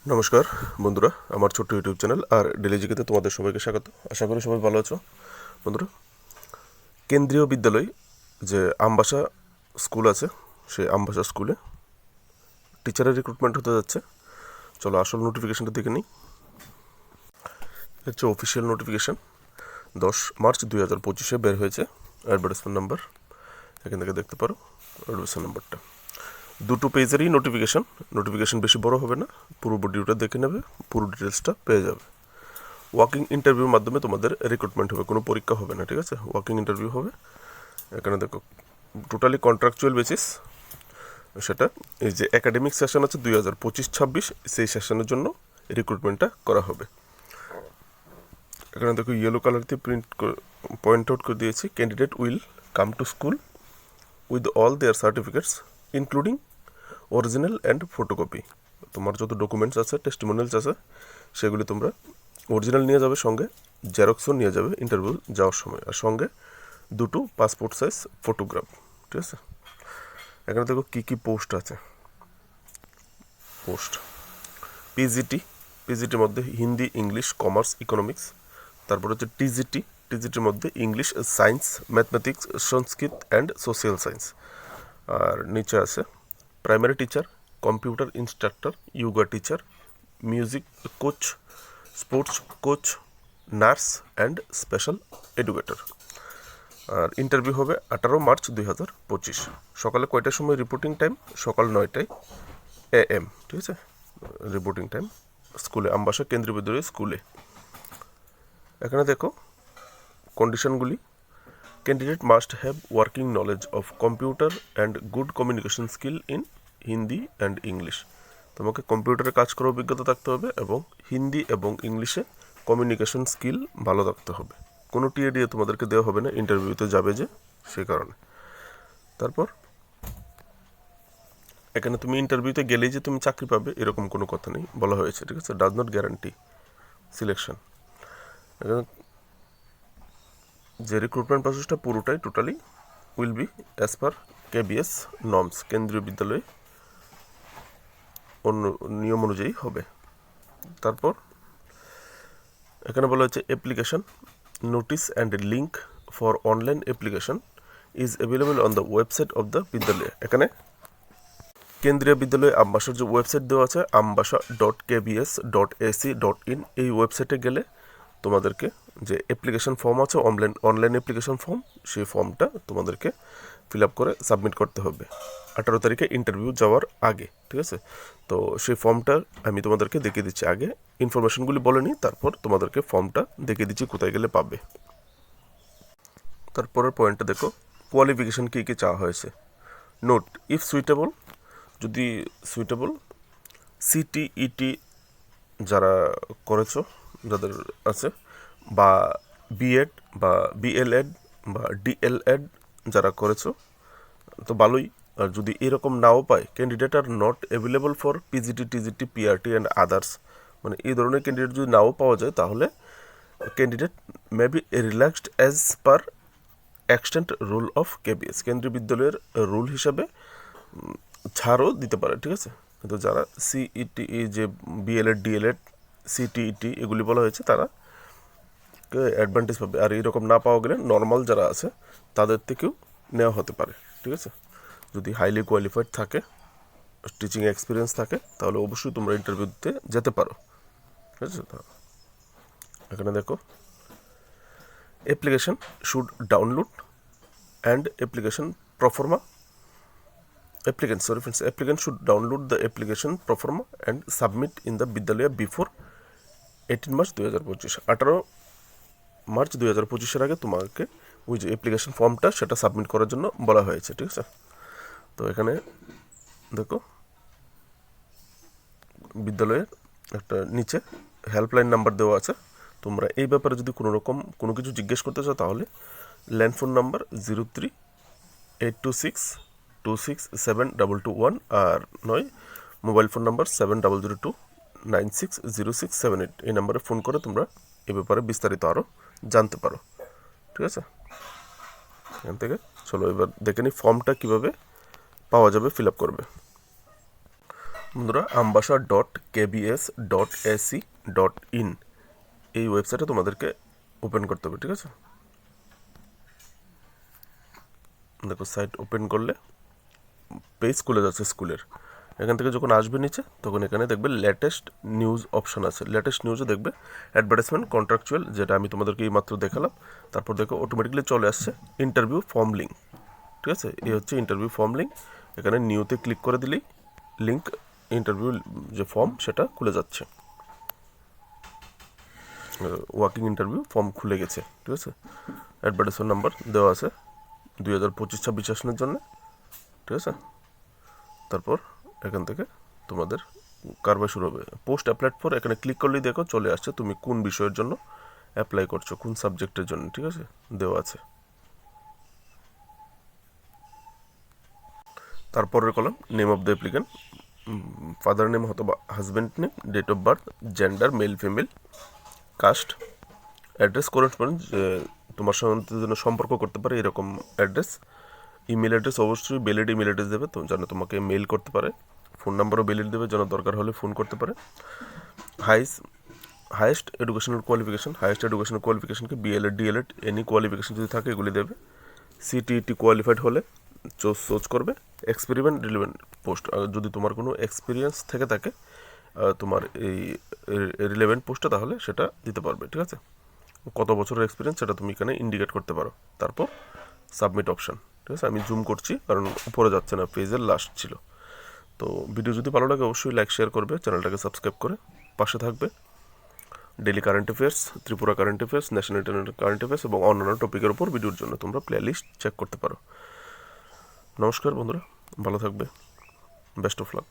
নমস্কার বন্ধুরা, আমার ছোট্ট ইউটিউব চ্যানেল আর ডেলি জিকেতে তোমাদের সবাইকে স্বাগত। আশা করি সবাই ভালো আছো। বন্ধুরা, কেন্দ্রীয় বিদ্যালয় যে আমবাসা স্কুল আছে, সেই আমবাসা স্কুলে টিচারের রিক্রুটমেন্ট হতে যাচ্ছে। চলো আসল নোটিফিকেশনটা দেখে নিই। হচ্ছে অফিসিয়াল নোটিফিকেশান 10 মার্চ 2025 বের হয়েছে। অ্যাডভার্টাইজমেন্ট নাম্বার এখান থেকে দেখতে পারো। অ্যাডভার্টাইজমেন্ট নাম্বারটা দুটো পেজেরই নোটিফিকেশন বেশি বড় হবে না, পুরো ভিডিওটা দেখে নেবে, পুরো ডিটেলসটা পেয়ে যাবে। ওয়াকিং ইন্টারভিউর মাধ্যমে তোমাদের রিক্রুটমেন্ট হবে, কোনো পরীক্ষা হবে না, ঠিক আছে? ওয়াকিং ইন্টারভিউ হবে। এখানে দেখো টোটালি কন্ট্রাকচুয়াল বেসিস, সেটা এই যে একাডেমিক সেশন আছে 2025-26, সেই সেশনের জন্য রিক্রুটমেন্টটা করা হবে। এখানে দেখো ইয়েলো কালার দিয়ে পয়েন্ট আউট করে দিয়েছি, candidate will come to school with all their certificates including original and photocopy. তোমার যত ডকুমেন্টস আছে, টেস্টিমোনিয়ালস আছে, সেগুলি তোমরা অরিজিনাল নিয়ে যাবে, সঙ্গে জেরক্সও নিয়ে যাবে ইন্টারভিউ যাওয়ার সময়, আর সঙ্গে দুটো পাসপোর্ট সাইজ ফটোগ্রাফ, ঠিক আছে? এখানে দেখো কী কী পোস্ট আছে। পোস্ট পিজিটির মধ্যে হিন্দি, ইংলিশ, কমার্স, ইকোনমিক্স। তারপর হচ্ছে টিজিটির মধ্যে ইংলিশ, সায়েন্স, ম্যাথমেটিক্স, সংস্কৃত অ্যান্ড সোশ্যাল সায়েন্স। আর নিচে আছে primary teacher, computer instructor, yoga teacher, music coach, sports coach, nurse and special educator. আর ইন্টারভিউ হবে 18 মার্চ 2025। সকালে কয়টার সময় রিপোর্টিং টাইম? সকাল 9টায় AM, ঠিক আছে? রিপোর্টিং টাইম স্কুলে, আমবাসা কেন্দ্রীয় বিদ্যালয় স্কুলে। এখানে দেখো কন্ডিশনগুলি। Candidate must have working knowledge of computer and good communication skill in Hindi and English. তোমাকে কম্পিউটারে কাজ করার অভিজ্ঞতা থাকতে হবে এবং হিন্দি এবং ইংলিশে কমিউনিকেশন স্কিল ভালো থাকতে হবে। কোনো টিএডিএ তোমাদেরকে দেওয়া হবে না, ইন্টারভিউতে যাবে যে, সে কারণে। তারপর এখানে তুমি ইন্টারভিউতে গেলেই যে তুমি চাকরি পাবে এরকম কোনো কথা নেই, বলা হয়েছে, ঠিক আছে? Does not guarantee selection. এখানে যে রিক্রুটমেন্ট প্রসেসটা পুরোটাই totally will be as per KBS norms, কেন্দ্রীয় বিদ্যালয়ে অন্য নিয়ম অনুযায়ী হবে। তারপর এখানে বলা হচ্ছে application notice and link for online application is available on the website of the বিদ্যালয়। এখানে কেন্দ্রীয় বিদ্যালয় আমবাসার যে ওয়েবসাইট দেওয়া আছে, ambasa.kbs.ac.in, এই ওয়েবসাইটে গেলে তোমাদেরকে যে অ্যাপ্লিকেশন ফর্ম আছে, অনলাইন অ্যাপ্লিকেশন ফর্ম, সেই ফর্মটা তোমাদেরকে ফিল আপ করে সাবমিট করতে হবে 18 তারিখে ইন্টারভিউ যাওয়ার আগে, ঠিক আছে? তো সেই ফর্মটা আমি তোমাদেরকে দেখিয়ে দিচ্ছি। আগে ইনফরমেশনগুলি বলে নিই, তারপর তোমাদেরকে ফর্মটা দেখিয়ে দিচ্ছি কোথায় গেলে পাবে। তারপরের পয়েন্টটা দেখো, কোয়ালিফিকেশান কী কী চাওয়া হয়েছে। নোট, ইফ সুইটেবল, যদি সুইটেবল CTET যারা করেছো, যাদের আছে, বা বিএড বা BLED বা DLED যারা করেছো তো ভালোই। আর যদি এরকম নাও পায়, candidate are not available for PGT, TGT, PRT and others, মানে এই ধরনের ক্যান্ডিডেট যদি নাও পাওয়া যায়, তাহলে candidate may be relaxed as per extent rule of KBS, কেন্দ্রীয় বিদ্যালয়ের রুল হিসাবে ছাড়ও দিতে পারে, ঠিক আছে? কিন্তু যারা CET, যে BLED, DLED, CTET এগুলি বলা হয়েছে, তারা অ্যাডভান্টেজ পাবে। আর এইরকম না পাওয়া গেলে নর্মাল যারা আছে তাদের থেকেও নেওয়া হতে পারে, ঠিক আছে? যদি হাইলি কোয়ালিফাইড থাকে, টিচিং এক্সপিরিয়েন্স থাকে, তাহলে অবশ্যই তোমরা ইন্টারভিউ দিতে যেতে পারো, ঠিক আছে? এখানে দেখো application should download and application pro forma applicant should download the application proforma and submit in the বিদ্যালয় বিফোর 18 মার্চ 2025। 18 মার্চ 2025 আগে তোমাকে ওই যে অ্যাপ্লিকেশন ফর্মটা সেটা সাবমিট করার জন্য বলা হয়েছে, ঠিক আছে? তো এখানে দেখো বিদ্যালয়ের একটা নিচে হেল্পলাইন নাম্বার দেওয়া আছে। তোমরা এই ব্যাপারে যদি কোনো কিছু জিজ্ঞেস করতে চাও, তাহলে ল্যান্ডফোন নাম্বার 03-826-267-221, আর নয় মোবাইল ফোন নাম্বার 7002-960678, এই নাম্বারে ফোন করে তোমরা এ ব্যাপারে বিস্তারিত আরও জানতে পারো, ঠিক আছে? এখান থেকে চলো এবার দেখে নিই ফর্মটা কীভাবে পাওয়া যাবে, ফিল আপ করবে। বন্ধুরা ambassador.kbs.ac.in এই ওয়েবসাইটে তোমাদেরকে ওপেন করতে হবে, ঠিক আছে। দেখো সাইট ওপেন করলে পেজ খুলে যাচ্ছে স্কুলের। এখান থেকে যখন আসবে নিচে তখন এখানে দেখবে লেটেস্ট নিউজ অপশান আছে। লেটেস্ট নিউজে দেখবে অ্যাডভার্টাইজমেন্ট কন্ট্রাকচুয়াল, যেটা আমি তোমাদেরকে এই মাত্র দেখালাম। তারপর দেখো অটোমেটিক্যালি চলে আসছে ইন্টারভিউ ফর্ম লিঙ্ক, ঠিক আছে। এই হচ্ছে ইন্টারভিউ ফর্ম লিঙ্ক। এখানে নিউতে ক্লিক করে দিলেই লিঙ্ক ইন্টারভিউ যে ফর্ম সেটা খুলে যাচ্ছে। ওয়ার্কিং ইন্টারভিউ ফর্ম খুলে গেছে, ঠিক আছে। অ্যাডভার্টাইজমেন্ট নাম্বার দেওয়া আছে 2025-26 সেশনের জন্য, ঠিক আছে। তারপর এখান থেকে তোমাদের কারবার শুরু হবে। পোস্ট অ্যাপ্লাইড ফর, এখানে ক্লিক করলেই দেখো চলে আসছে তুমি কোন বিষয়ের জন্য অ্যাপ্লাই করছো, কোন সাবজেক্টের জন্য, ঠিক আছে, দেওয়া আছে। তারপরের column name of the applicant, father name অথবা husband name, date of birth, gender male female, caste, address correspondence, তোমার সঙ্গে যেন সম্পর্ক করতে পারে এরকম অ্যাড্রেস। ইমেল অ্যাড্রেস অবশ্যই ভ্যালিড ইমেল অ্যাড্রেস দেবে, তো যেন তোমাকে মেল করতে পারে। ফোন নাম্বারও ভ্যালিড দেবে, যেন দরকার হলে ফোন করতে পারে। Highest educational qualification, highest educational কোয়ালিফিকেশনকে বিএলএড ডিএলএড এনি কোয়ালিফিকেশন যদি থাকে এগুলি দেবে। সিটিইটি কোয়ালিফাইড হলে চুজ করবে। এক্সপেরিমেন্ট রিলেভেন্ট পোস্ট, যদি তোমার কোনো এক্সপিরিয়েন্স থেকে থাকে তোমার এই রিলেভেন্ট পোস্টটা, তাহলে সেটা দিতে পারবে, ঠিক আছে। কত বছরের এক্সপিরিয়েন্স সেটা তুমি এখানে ইন্ডিকেট করতে পারো। তারপর সাবমিট অপশান, ঠিক আছে। আমি জুম করছি কারণ উপরে যাচ্ছে না, পেজের লাস্ট ছিল। তো ভিডিও যদি ভালো লাগে অবশ্যই লাইক শেয়ার করবে, চ্যানেলটাকে সাবস্ক্রাইব করে পাশে থাকবে। Daily current affairs, Tripura current affairs, national international current affairs এবং অন্যান্য টপিকের উপর ভিডিওর জন্য তোমরা প্লে লিস্ট চেক করতে পারো। নমস্কার বন্ধুরা, ভালো থাকবে, বেস্ট অফ লাক।